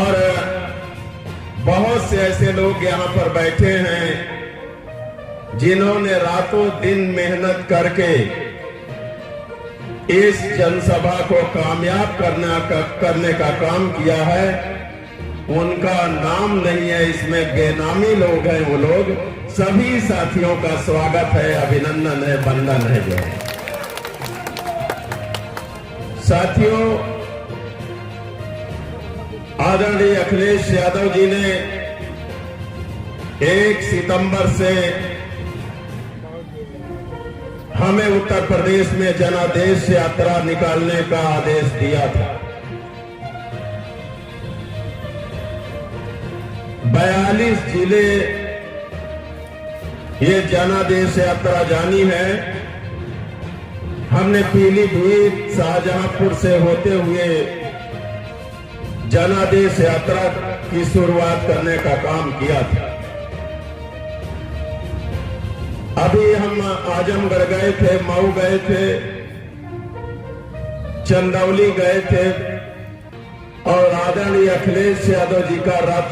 और बहुत से ऐसे लोग यहाँ पर बैठे हैं जिन्होंने रातों दिन मेहनत करके इस जनसभा को कामयाब करने का काम किया है। उनका नाम नहीं है, इसमें बेनामी लोग हैं। वो लोग सभी साथियों का स्वागत है, अभिनंदन है, वंदन है। जो साथियों, आदरणीय अखिलेश यादव जी ने 1 सितंबर से हमें उत्तर प्रदेश में जनादेश यात्रा निकालने का आदेश दिया था। 42 जिले ये जनादेश यात्रा जानी है। हमने पीलीभीत, शाहजहांपुर से होते हुए जनादेश यात्रा की शुरुआत करने का काम किया था। अभी हम आजमगढ़ गए थे, मऊ गए थे, चंदौली गए थे और आदरणीय अखिलेश यादव जी का रथ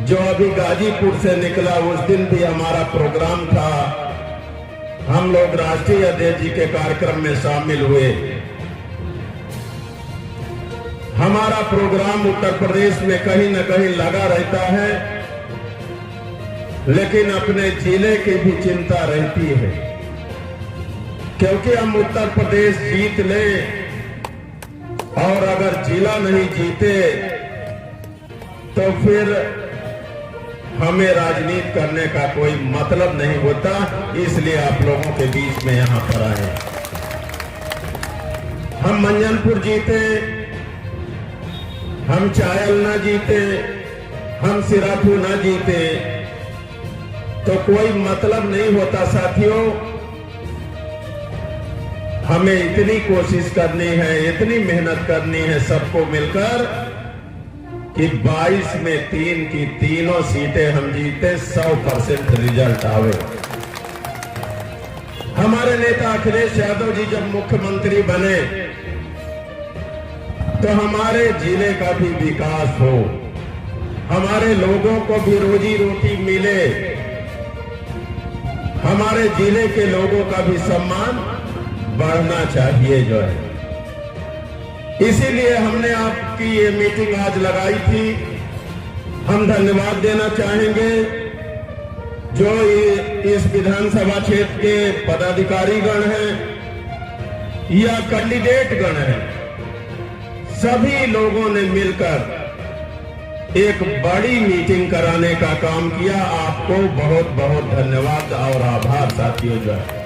जो अभी गाजीपुर से निकला, उस दिन भी हमारा प्रोग्राम था। हम लोग राष्ट्रीय अध्यक्ष जी के कार्यक्रम में शामिल हुए। हमारा प्रोग्राम उत्तर प्रदेश में कहीं न कहीं लगा रहता है, लेकिन अपने जिले की भी चिंता रहती है, क्योंकि हम उत्तर प्रदेश जीत लें और अगर जिला नहीं जीते तो फिर हमें राजनीति करने का कोई मतलब नहीं होता। इसलिए आप लोगों के बीच में यहां पर आए। हम मंजनपुर जीते, हम चायल ना जीते, हम सिराथू ना जीते तो कोई मतलब नहीं होता। साथियों, हमें इतनी कोशिश करनी है, इतनी मेहनत करनी है सबको मिलकर कि 22 में 3 की तीनों सीटें हम जीते, 100% रिजल्ट आवे। हमारे नेता अखिलेश यादव जी जब मुख्यमंत्री बने तो हमारे जिले का भी विकास हो, हमारे लोगों को भी रोजी रोटी मिले, हमारे जिले के लोगों का भी सम्मान बढ़ना चाहिए। जो है, इसीलिए हमने आपकी ये मीटिंग आज लगाई थी। हम धन्यवाद देना चाहेंगे जो इस विधानसभा क्षेत्र के पदाधिकारी गण हैं या कैंडिडेट गण हैं, सभी लोगों ने मिलकर एक बड़ी मीटिंग कराने का काम किया। आपको बहुत बहुत धन्यवाद और आभार साथियों। जो है,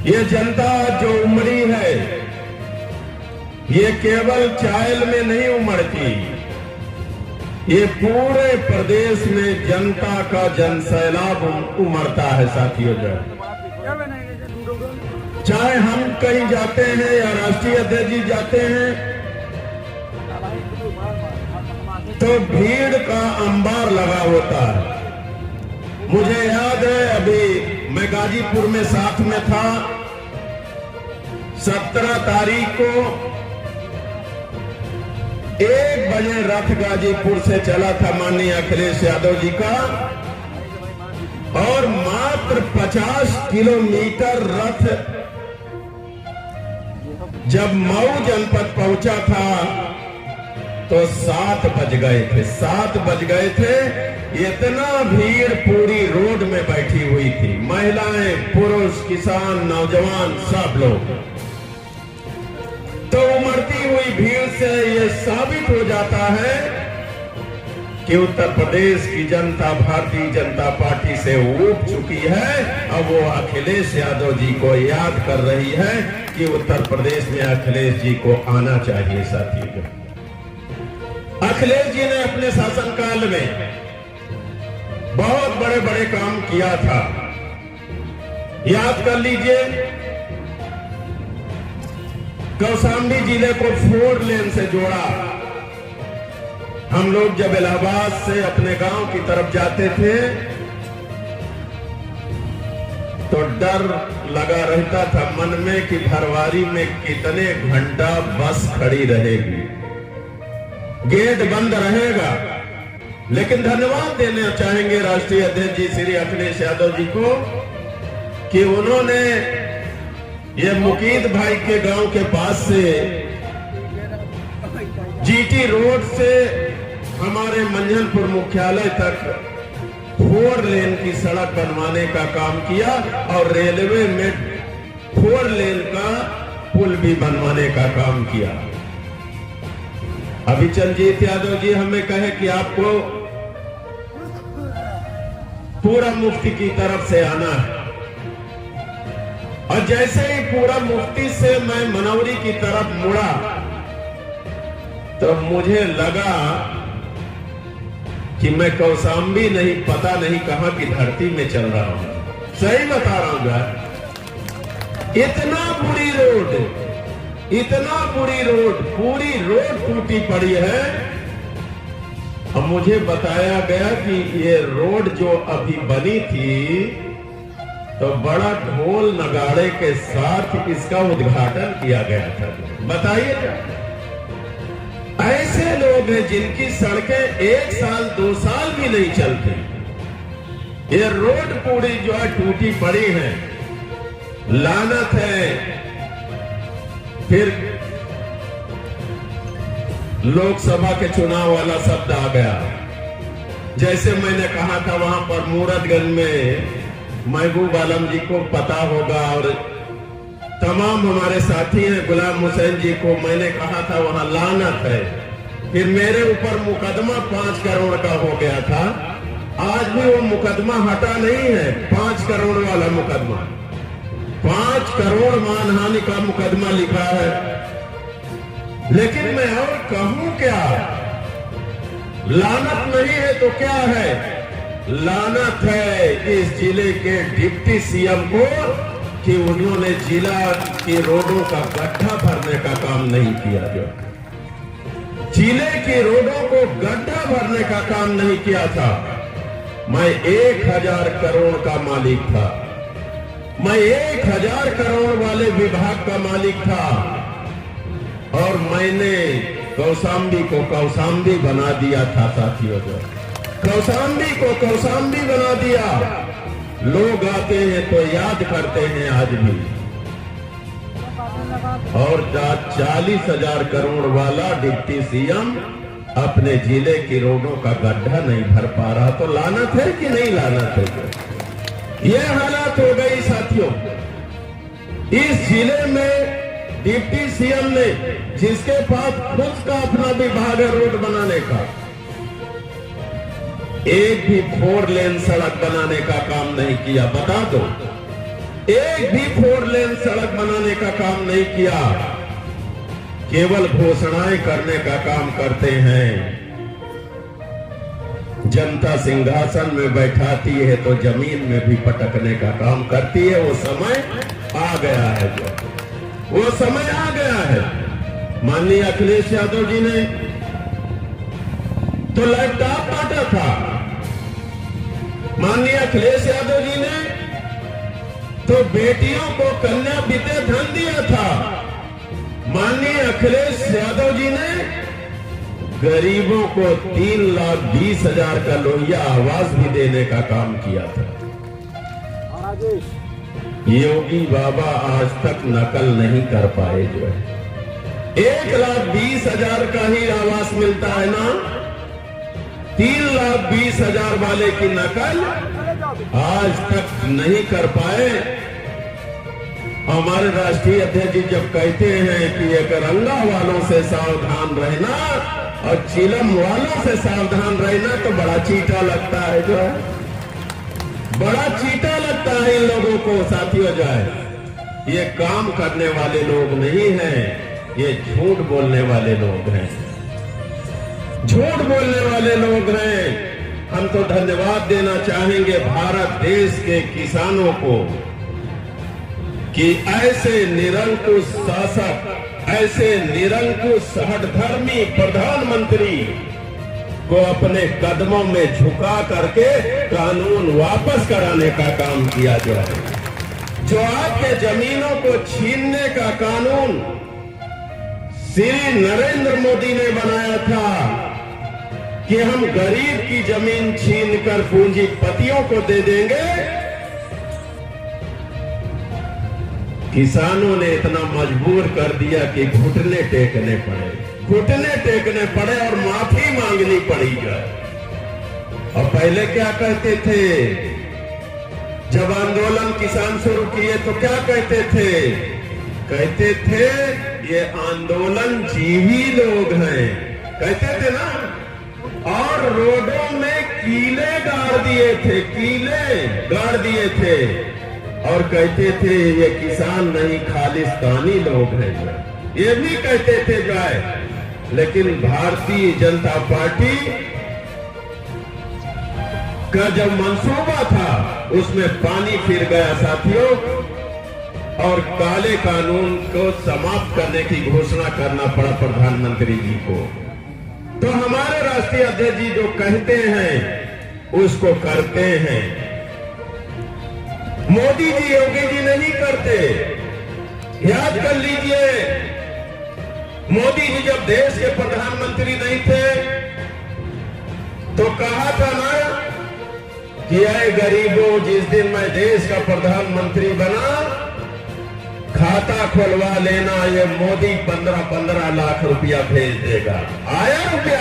ये जनता जो उमड़ी है, ये केवल चायल में नहीं उमड़ती, ये पूरे प्रदेश में जनता का जनसैलाब उमड़ता है साथियों। जो है, चाहे हम कहीं जाते हैं या राष्ट्रीय अध्यक्ष जी जाते हैं तो भीड़ का अंबार लगा होता है। मुझे याद है, अभी मैं गाजीपुर में साथ में था। 17 तारीख को 1 बजे रथ गाजीपुर से चला था माननीय अखिलेश यादव जी का, और मात्र 50 किलोमीटर रथ जब मऊ जनपद पहुंचा था तो 7 बज गए थे। 7 बज गए थे। इतना भीड़ पूरी रोड में बैठी हुई थी, महिलाएं, पुरुष, किसान, नौजवान, सब लोग। तो उमड़ती हुई भीड़ से ये साबित हो जाता है कि उत्तर प्रदेश की जनता भारतीय जनता पार्टी से ऊब चुकी है। अब वो अखिलेश यादव जी को याद कर रही है कि उत्तर प्रदेश में अखिलेश जी को आना चाहिए। साथियों, अखिलेश जी ने अपने शासनकाल में बहुत बड़े बड़े काम किया था। याद कर लीजिए, कौशाम्बी जिले को 4 लेन से जोड़ा। हम लोग जब इलाहाबाद से अपने गांव की तरफ जाते थे तो डर लगा रहता था मन में कि भरवारी में कितने घंटा बस खड़ी रहेगी। गेट बंद रहेगा। लेकिन धन्यवाद देना चाहेंगे राष्ट्रीय अध्यक्ष जी श्री अखिलेश यादव जी को कि उन्होंने ये मुकीद भाई के गांव के पास से जीटी रोड से हमारे मंझनपुर मुख्यालय तक 4 लेन की सड़क बनवाने का काम किया और रेलवे में 4 लेन का पुल भी बनवाने का काम किया। अभी चंद्रजीत यादव जी हमें कहे कि आपको पूरा मुफ्ती की तरफ से आना है, और जैसे ही पूरा मुफ्ती से मैं मनौरी की तरफ मुड़ा तो मुझे लगा कि मैं कौसाम्बी नहीं, पता नहीं कहां की धरती में चल रहा हूं। सही बता रहा हूं यार, इतना बुरी रोड, पूरी रोड टूटी पड़ी है। अब मुझे बताया गया कि ये रोड जो अभी बनी थी तो बड़ा ढोल नगाड़े के साथ इसका उद्घाटन किया गया था। बताइए, ऐसे लोग हैं जिनकी सड़कें 1 साल 2 साल भी नहीं चलती। ये रोड पूरी जो है टूटी पड़ी है, लानत है। फिर लोकसभा के चुनाव वाला शब्द आ गया। जैसे मैंने कहा था वहां पर मूरतगंज में महबूब आलम जी को पता होगा और तमाम हमारे साथी हैं, गुलाम हुसैन जी को मैंने कहा था वहां लानत है। फिर मेरे ऊपर मुकदमा 5 करोड़ का हो गया था। आज भी वो मुकदमा हटा नहीं है, 5 करोड़ वाला मुकदमा, 5 करोड़ मानहानि का मुकदमा लिखा है। लेकिन मैं और कहूं क्या, लानत नहीं है तो क्या है? लानत है इस जिले के डिप्टी सीएम को कि उन्होंने जिला की रोडों का गड्ढा भरने का काम नहीं किया। जो जिले की रोडों को गड्ढा भरने का काम नहीं किया था। मैं 1000 करोड़ का मालिक था, मैं 1000 करोड़ वाले विभाग का मालिक था, और मैंने कौसाम्बी को कौसाम्बी बना दिया था। साथियों, जो कौसाम्बी को कौसाम्बी बना दिया। लोग आते हैं तो याद करते हैं आज भी। और 40,000 करोड़ वाला डिप्टी सीएम अपने जिले की रोडों का गड्ढा नहीं भर पा रहा, तो लानत है कि नहीं लानत है? ये हालात हो गई साथियों। इस जिले में डिप्टी सीएम ने, जिसके पास खुद का अपना विभाग है रोड बनाने का, एक भी 4 लेन सड़क बनाने का काम नहीं किया। बता दो, एक भी 4 लेन सड़क बनाने का काम नहीं किया। केवल घोषणाएं करने का काम करते हैं। जनता सिंहासन में बैठाती है तो जमीन में भी पटकने का काम करती है। वो समय आ गया है, वो समय आ गया है। माननीय अखिलेश यादव जी ने तो लैपटॉप बांटा था, माननीय अखिलेश यादव जी ने तो बेटियों को कन्या विद्या धन दिया था, माननीय अखिलेश यादव जी ने गरीबों को 3,20,000 का लोहिया आवास भी देने का काम किया था। योगी बाबा आज तक नकल नहीं कर पाए। जो है 1,20,000 का ही आवास मिलता है ना, 3,20,000 वाले की नकल आज तक नहीं कर पाए। हमारे राष्ट्रीय अध्यक्ष जी जब कहते हैं कि एक रंगा वालों से सावधान रहना और चिलम वालों से सावधान रहना, तो बड़ा चीटा लगता है। जो है बड़ा चीटा लगता है इन लोगों को। साथियों, जो है ये काम करने वाले लोग नहीं हैं, ये झूठ बोलने वाले लोग हैं, झूठ बोलने वाले लोग हैं। हम तो धन्यवाद देना चाहेंगे भारत देश के किसानों को कि ऐसे निरंकुश शासक, ऐसे निरंकुश हठधर्मी प्रधानमंत्री को अपने कदमों में झुका करके कानून वापस कराने का काम किया गया है। जो आपके जमीनों को छीनने का कानून श्री नरेंद्र मोदी ने बनाया था कि हम गरीब की जमीन छीनकर पूंजीपतियों को दे देंगे। किसानों ने इतना मजबूर कर दिया कि घुटने टेकने पड़े और माफी मांगनी पड़ी है। और पहले क्या कहते थे, जब आंदोलन किसान शुरू किए तो क्या कहते थे ये आंदोलन जीवी लोग हैं, कहते थे ना। और रोडों में कीले गाड़ दिए थे और कहते थे ये किसान नहीं खालिस्तानी लोग हैं, ये भी कहते थे जाए। लेकिन भारतीय जनता पार्टी का जब मंसूबा था उसमें पानी फिर गया साथियों, और काले कानून को समाप्त करने की घोषणा करना पड़ा प्रधानमंत्री जी को। तो हमारे राष्ट्रीय अध्यक्ष जी जो कहते हैं उसको करते हैं। मोदी जी योगी जी नहीं करते। याद कर लीजिए, मोदी जी जब देश के प्रधानमंत्री नहीं थे तो कहा था ना कि आए गरीबों, जिस दिन मैं देश का प्रधानमंत्री बना खाता खुलवा लेना, ये मोदी 15-15 लाख रुपया भेज देगा। आया रुपया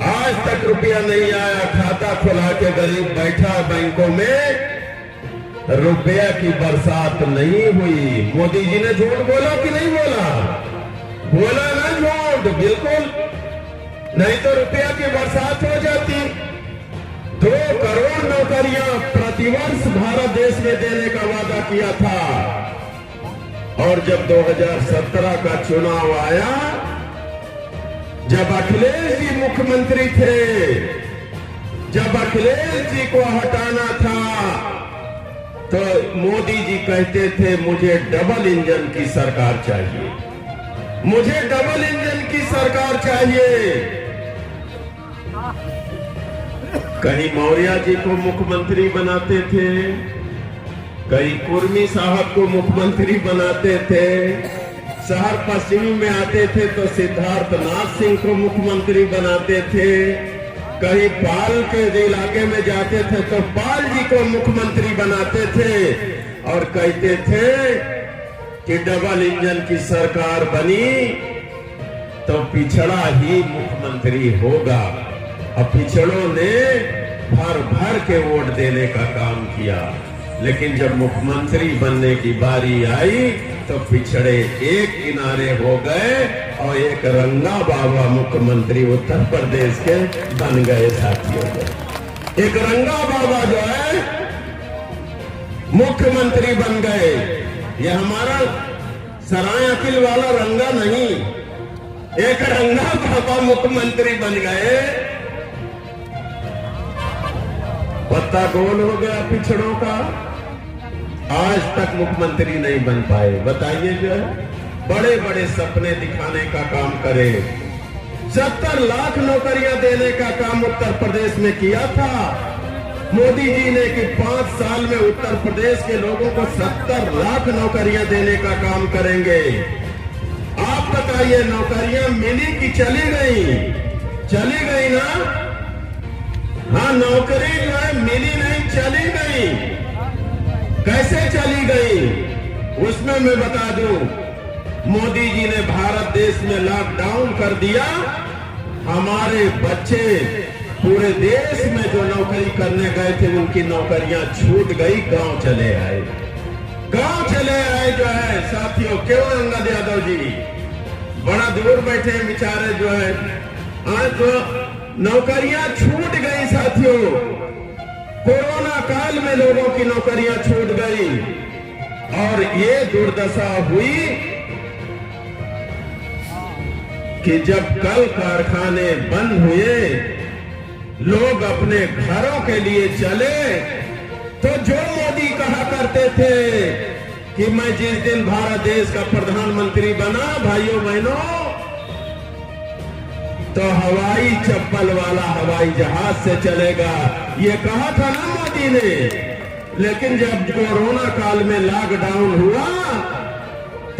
आज तक रुपया नहीं आया। खाता खुला के गरीब बैठा बैंकों में, रुपया की बरसात नहीं हुई। मोदी जी ने झूठ बोला कि नहीं बोला ना झूठ, बिल्कुल नहीं तो रुपया की बरसात हो जाती। 2 करोड़ नौकरियां प्रतिवर्ष भारत देश में देने का वादा किया था। और जब 2017 का चुनाव आया, जब अखिलेश जी मुख्यमंत्री थे, जब अखिलेश जी को हटाना था तो मोदी जी कहते थे मुझे डबल इंजन की सरकार चाहिए, मुझे डबल इंजन की सरकार चाहिए। कहीं मौर्य जी को मुख्यमंत्री बनाते थे, कहीं कुर्मी साहब को मुख्यमंत्री बनाते थे, शहर पश्चिमी में आते थे तो सिद्धार्थनाथ सिंह को मुख्यमंत्री बनाते थे, कहीं पाल के इलाके में जाते थे तो पाल जी को मुख्यमंत्री बनाते थे और कहते थे कि डबल इंजन की सरकार बनी तो पिछड़ा ही मुख्यमंत्री होगा। और पिछड़ों ने भर के वोट देने का काम किया। लेकिन जब मुख्यमंत्री बनने की बारी आई तो पिछड़े एक किनारे हो गए और एक रंगा बाबा मुख्यमंत्री उत्तर प्रदेश के बन गए साथियों। एक रंगा बाबा जो है मुख्यमंत्री बन गए। ये हमारा सराय अकिल वाला रंगा नहीं, एक रंगा बाबा मुख्यमंत्री बन गए। पत्ता गोल हो गया पिछड़ों का, आज तक मुख्यमंत्री नहीं बन पाए। बताइए, जो बड़े बड़े सपने दिखाने का काम करे, 70 लाख नौकरियां देने का काम उत्तर प्रदेश में किया था मोदी जी ने कि 5 साल में उत्तर प्रदेश के लोगों को 70 लाख नौकरियां देने का काम करेंगे। आप बताइए, नौकरियां मिली कि चली गई ना? हाँ, नौकरी जो है मिली नहीं, चली गई। कैसे चली गई उसमें मैं बता दूं, मोदी जी ने भारत देश में लॉकडाउन कर दिया। हमारे बच्चे पूरे देश में जो नौकरी करने गए थे उनकी नौकरियां छूट गई, गांव चले आए जो है साथियों। क्यों अंगद यादव जी बड़ा दूर बैठे हैं बेचारे, जो है आज तो नौकरियां छूट गई साथियों। कोरोना काल में लोगों की नौकरियां छूट गई और ये दुर्दशा हुई कि जब कल कारखाने बंद हुए, लोग अपने घरों के लिए चले, तो जो मोदी कहा करते थे कि मैं जिस दिन भारत देश का प्रधानमंत्री बना, भाइयों बहनों, तो हवाई चप्पल वाला हवाई जहाज से चलेगा, ये कहा था ना मोदी ने। लेकिन जब कोरोना काल में लॉकडाउन हुआ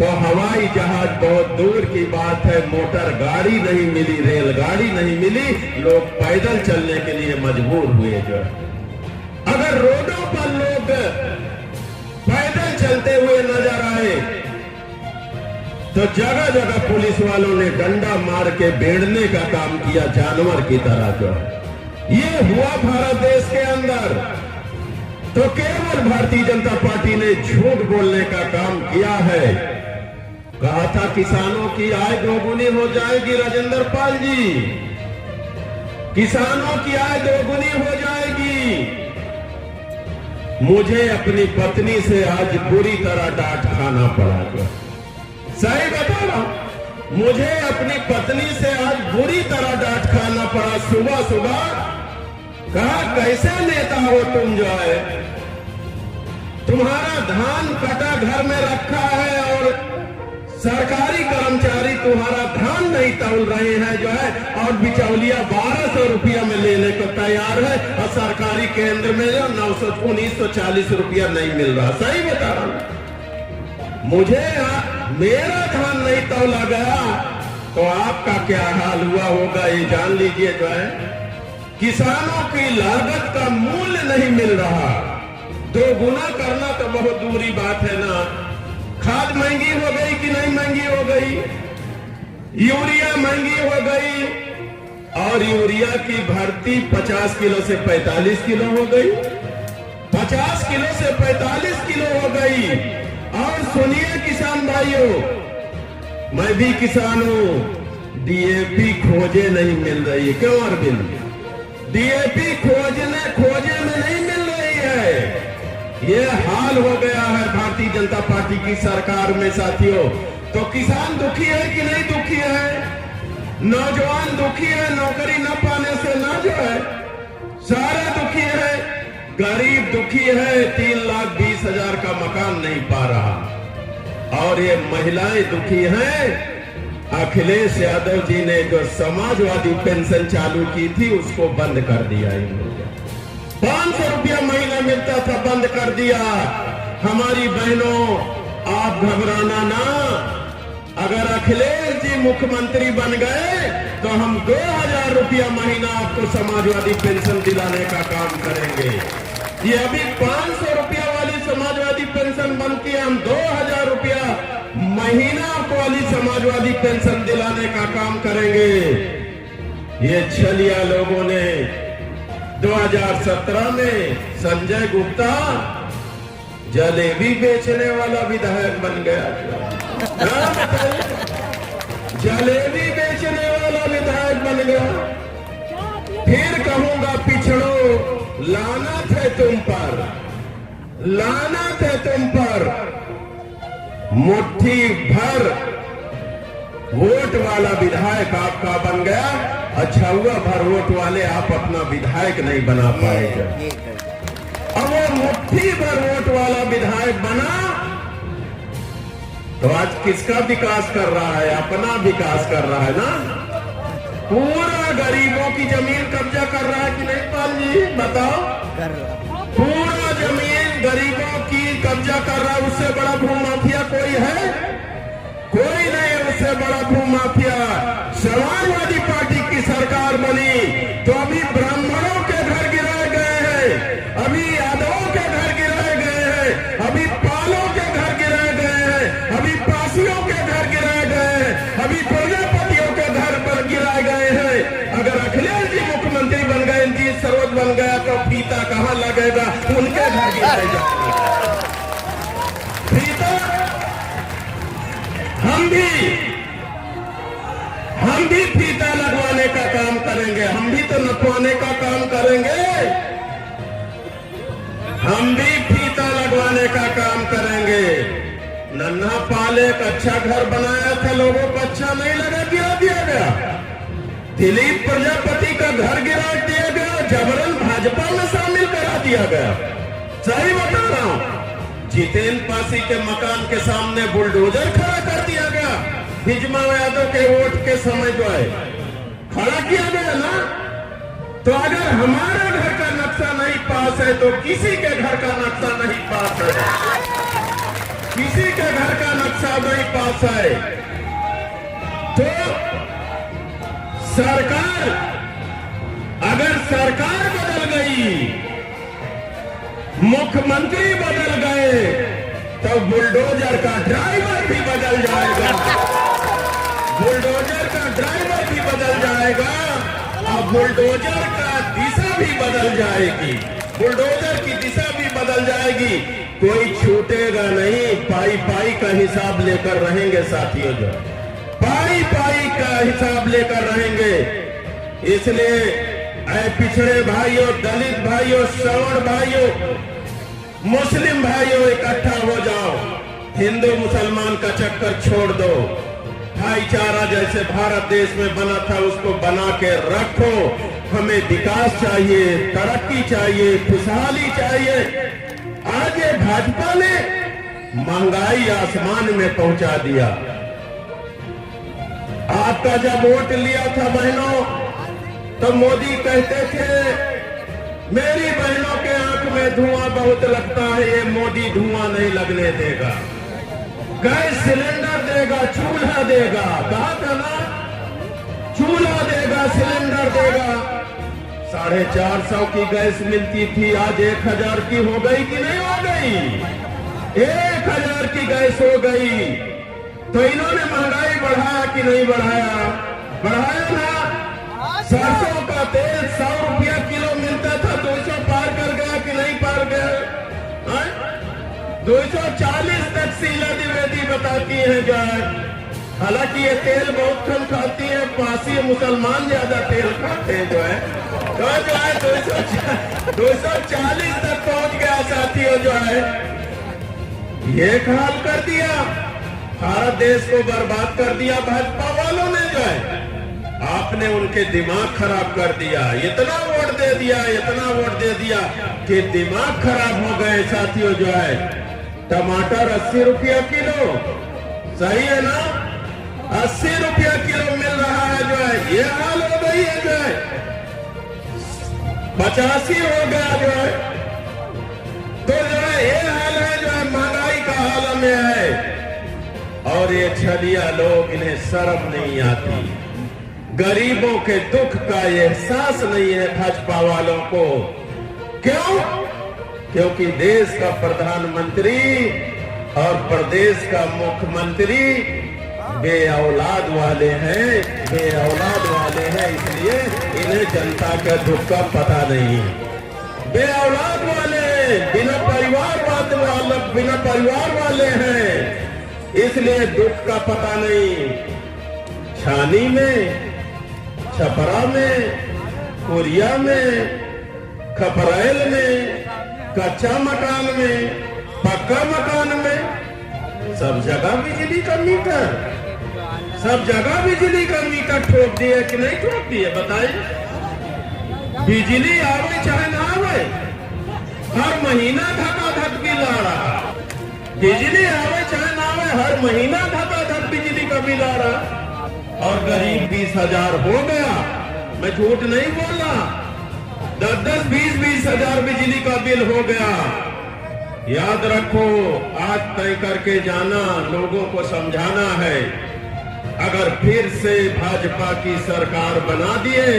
तो हवाई जहाज बहुत दूर की बात है, मोटर गाड़ी नहीं मिली, रेलगाड़ी नहीं मिली, लोग पैदल चलने के लिए मजबूर हुए। जो अगर रोडों पर लोग पैदल चलते हुए नजर आए तो जगह जगह पुलिस वालों ने डंडा मार के बेड़ने का काम किया, जानवर की तरह। जो ये हुआ भारत देश के अंदर, तो केवल भारतीय जनता पार्टी ने झूठ बोलने का काम किया है। कहा था किसानों की आय दोगुनी हो जाएगी, राजेंद्र पाल जी, किसानों की आय दोगुनी हो जाएगी। मुझे अपनी पत्नी से आज बुरी तरह डांट खाना पड़ा। सही बता रहा हूं, मुझे अपनी पत्नी से आज बुरी तरह डांट खाना पड़ा। सुबह सुबह कहा कैसे नेता हो तुम, जो है तुम्हारा धान कटा घर में रखा है और सरकारी कर्मचारी तुम्हारा धान नहीं तौल रहे हैं, जो है, और बिचौलिया 1200 रुपया में लेने को तैयार है, और सरकारी केंद्र में जो 1940 रुपया नहीं मिल रहा। सही बता रहा हूं, मुझे मेरा धान नहीं तौला गया तो आपका क्या हाल हुआ होगा ये जान लीजिए। जो है किसानों की लागत का मूल्य नहीं मिल रहा, दोगुना करना तो बहुत दूरी बात है ना। खाद महंगी हो गई कि नहीं महंगी हो गई, यूरिया महंगी हो गई, और यूरिया की भर्ती 50 किलो से 45 किलो हो गई, 50 किलो से 45 किलो हो गई। और सुनिए किसान भाइयों, मैं भी किसान हूं, डीएपी खोजे नहीं मिल रही है। क्यों अरविंद? डीएपी खोजे में नहीं मिल रही है। ये हाल हो गया है भारतीय जनता पार्टी की सरकार में साथियों। तो किसान दुखी है कि नहीं दुखी है? नौजवान दुखी है नौकरी न पाने से, ना जो है सारे दुखी है। गरीब दुखी है, 3,20,000 का मकान नहीं पा रहा। और ये महिलाएं दुखी हैं। अखिलेश यादव जी ने जो समाजवादी पेंशन चालू की थी उसको बंद कर दिया। इन लोगों 500 रुपया महीना मिलता था, बंद कर दिया। हमारी बहनों, आप घबराना ना, अगर अखिलेश जी मुख्यमंत्री बन गए तो हम 2000 रुपया महीना आपको समाजवादी पेंशन दिलाने का काम करेंगे। ये अभी 500 रुपया वाली समाजवादी पेंशन बनती है, हम 2000 रुपया महीना वाली समाजवादी पेंशन दिलाने का काम करेंगे। ये छलिया लोगों ने 2017 में संजय गुप्ता जलेबी बेचने वाला विधायक बन गया। जलेबी बेचने वाला विधायक बन गया। फिर कहूंगा पिछड़ो, लानत है तुम पर, लानत है तुम पर। मुट्ठी भर वोट वाला विधायक आपका बन गया, अच्छा हुआ भर वोट वाले आप अपना विधायक नहीं बना पाएंगे। अब वो मुट्ठी भर वोट वाला विधायक बना तो आज किसका विकास कर रहा है? अपना विकास कर रहा है ना। पूरा गरीबों की जमीन कब्जा कर रहा है कि नहीं पाल जी, बताओ? पूरा जमीन गरीबों की कब्जा कर रहा है। उससे बड़ा भूमाफिया कोई है? कोई नहीं है उससे बड़ा भूमाफिया। समाजवादी पार्टी की सरकार बनी तो अभी ब्राह्मणों के घर गिराए गए हैं, अभी यादवों के घर गिराए गए हैं, अभी पालों के घर गिराए गए हैं, अभी पासियों के घर गिराए गए हैं, अभी प्रजापतियों के घर पर गिराए गए हैं। अगर अखिलेश जी मुख्यमंत्री बन गए, रंजीत सरोज बन गया तो फीता कहां लगेगा? उनके घर गिराए जाएंगे फीता। हम भी फीता लगवाने का काम करेंगे, हम भी तो नपवाने का काम करेंगे, हम भी फीता लगवाने का काम करेंगे। नन्हा पाल एक अच्छा घर बनाया था, लोगों को अच्छा नहीं लगा, गिरा दिया गया। दिलीप प्रजापति का घर गिरा दिया गया, जबरन भाजपा में शामिल करा दिया गया। सही बता रहा हूं। जितेंद्र पासी के मकान के सामने बुलडोजर खड़ा कर दिया गया, हिजमा यादव के वोट के समय जो है खड़ा किया गया ना। तो अगर हमारे घर का नक्शा नहीं पास है तो किसी के घर का नक्शा नहीं पास है, किसी के घर का नक्शा साल नहीं पास है। तो सरकार, अगर सरकार बदल गई, मुख्यमंत्री बदल गए, तो बुलडोजर का ड्राइवर भी बदल जाएगा। बुलडोजर का ड्राइवर भी बदल जाएगा और बुलडोजर का दिशा भी बदल जाएगी। बुलडोजर की दिशा भी बदल जाएगी। कोई छूटेगा नहीं। पाई पाई का हिसाब लेकर रहेंगे साथियों, जो पाई पाई का हिसाब लेकर रहेंगे। इसलिए ऐ पिछड़े भाइयों, दलित भाइयों, श्रवण भाइयों, मुस्लिम भाइयों, इकट्ठा हो जाओ। हिंदू मुसलमान का चक्कर छोड़ दो। भाईचारा जैसे भारत देश में बना था उसको बना के रखो। हमें विकास चाहिए, तरक्की चाहिए, खुशहाली चाहिए। आज ये भाजपा ने महंगाई आसमान में पहुंचा दिया। आपका जब वोट लिया था बहनों, तो मोदी कहते थे मेरी बहनों के आंख में धुआं बहुत लगता है, ये मोदी धुआं नहीं लगने देगा। गैस सिलेंडर देगा, चूल्हा देगा, कहा था ना, चूल्हा देगा, सिलेंडर देगा। 450 की गैस मिलती थी, आज 1000 की हो गई कि नहीं हो गई? 1000 की गैस हो गई। तो इन्होंने महंगाई बढ़ाया कि नहीं बढ़ाया? बढ़ाया ना। सरसों का तेल 100 रुपया किलो मिलता था, 200 पार कर गया कि नहीं पार गया? 240 तक शीला द्विवेदी बताती है जो है। हालांकि ये तेल बहुत कम खाती है, पासी मुसलमान ज्यादा तेल खाते हैं जो है। तो जो है 240 तक पहुंच गया साथियों जो है। ये हाल कर दिया, भारत देश को बर्बाद कर दिया भाजपा वालों ने जो है। आपने उनके दिमाग खराब कर दिया। इतना वोट दे दिया, इतना वोट दे दिया कि दिमाग खराब हो गए साथियों जो है। टमाटर 80 रुपया किलो, सही है ना? 80 रुपया किलो मिल रहा है जो है। ये हाल हो गई है जो है। 85 हो गया जो है। तो जो है ये हाल है जो है, महंगाई का हाल में है। और ये छलिया लोग, इन्हें शर्म नहीं आती। गरीबों के दुख का एहसास नहीं है भाजपा वालों को। क्यों? क्योंकि देश का प्रधानमंत्री और प्रदेश का मुख्यमंत्री बे औलाद वाले हैं, बे औलाद वाले हैं। इसलिए इन्हें जनता के दुख का पता नहीं है। बे औलाद वाले, बिना परिवार वाले हैं, इसलिए दुख का पता नहीं। छानी में, छपरा में, कोरिया में, खपरेल में, कच्चा मकान में, पक्का मकान में, सब जगह बिजली का मीटर, सब जगह बिजली का मीटर ठोक दिए कि नहीं ठोक दिए? बताइए। बिजली आवे चाहे ना आवे, हर महीना धकाधक बिल आ रहा। बिजली आवे चाहे ना आवे, हर महीना धकाधक बिजली का बिल आ रहा। और करीब 20,000 हो गया। मैं झूठ नहीं बोल रहा। 10-10, 20-20 हजार बिजली का बिल हो गया। याद रखो, आज तय करके जाना, लोगों को समझाना है। अगर फिर से भाजपा की सरकार बना दिए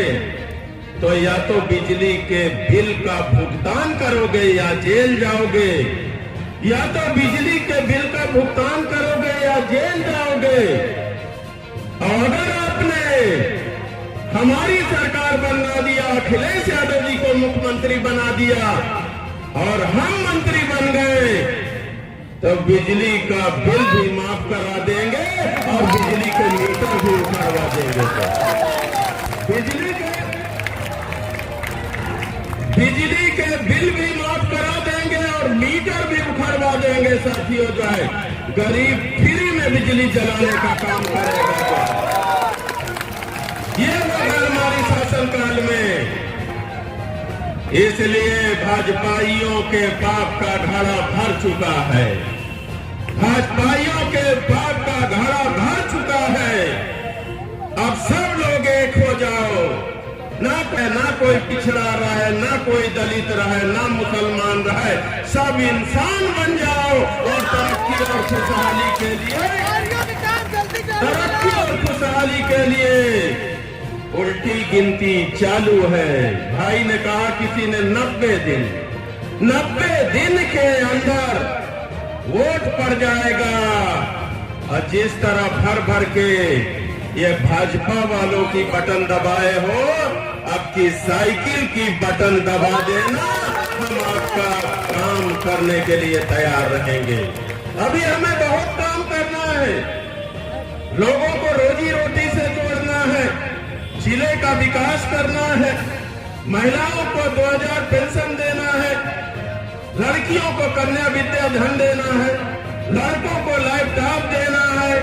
तो या तो बिजली के बिल का भुगतान करोगे या जेल जाओगे, या तो बिजली के बिल का भुगतान करोगे या जेल जाओगे। और अगर आपने हमारी सरकार बना दिया, अखिलेश यादव जी को मुख्यमंत्री बना दिया और हम मंत्री बन गए, तो बिजली का बिल भी माफ करा देंगे और बिजली के मीटर भी उठवा देंगे। बिजली के बिल भी माफ करा देंगे और मीटर भी उखड़वा देंगे साथियों जो है। गरीब फ्री में बिजली जलाने का काम करेगा। ये होगा हमारी शासनकाल में। इसलिए भाजपाइयों के पाप का घड़ा भर चुका है। भाजपाइयों के पाप का घड़ा भर चुका है। अब सब लोग एक हो जाओ। ना कोई पिछड़ा रहे, ना कोई दलित रहे, ना मुसलमान रहे, सब इंसान बन जाओ और तरक्की और खुशहाली के लिए, तरक्की और खुशहाली के लिए उल्टी गिनती चालू है। भाई ने कहा किसी ने 90 दिन के अंदर वोट पड़ जाएगा। और जिस तरह भर भर के ये भाजपा वालों की बटन दबाए हो, अब की साइकिल की बटन दबा देना, हम आपका काम करने के लिए तैयार रहेंगे। अभी हमें बहुत काम करना है, लोगों को रोजी रोटी से जोड़ना है, जिले का विकास करना है, महिलाओं को 2000 पेंशन देना है, लड़कियों को कन्या विद्या धन देना है, लड़कों को लैपटॉप देना है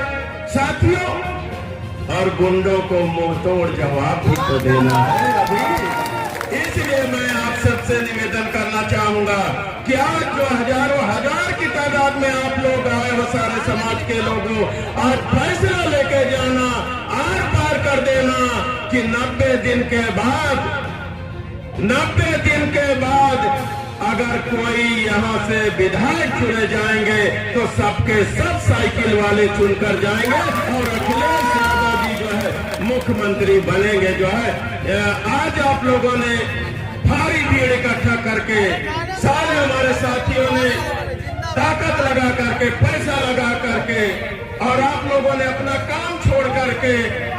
साथियों, और गुंडों को मुंहतोड़ जवाब भी तो देना है अभी। इसलिए मैं आप सबसे निवेदन करना चाहूंगा कि आज जो हजारों हजार की तादाद में आप लोग आए हो, सारे समाज के लोगों, आज फैसला लेके जाना, आर पार कर देना कि 90 दिन के बाद अगर कोई यहाँ से विधायक चुने जाएंगे तो सबके सब साइकिल वाले चुनकर जाएंगे और अखिलेश यादव जी जो है मुख्यमंत्री बनेंगे। जो है आज आप लोगों ने भारी भीड़ इकट्ठा करके, सारे हमारे साथियों ने ताकत लगा करके, पैसा लगा करके, और आप लोगों ने अपना काम छोड़ करके,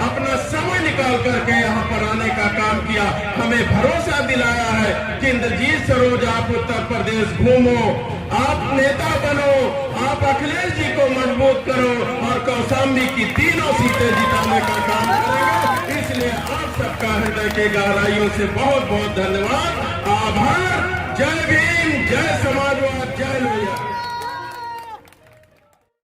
अपना समय निकाल करके यहाँ पर आने का काम किया। हमें भरोसा दिलाया है कि इंद्रजीत सरोज आप उत्तर प्रदेश घूमो, आप नेता बनो, आप अखिलेश जी को मजबूत करो और कौशाम्बी की तीनों सीटें जिताने का काम करेंगे। इसलिए आप सबका हृदय के गहराइयों से बहुत बहुत धन्यवाद, आभार। जय भीम, जय समाजवाद, जय लोहिया।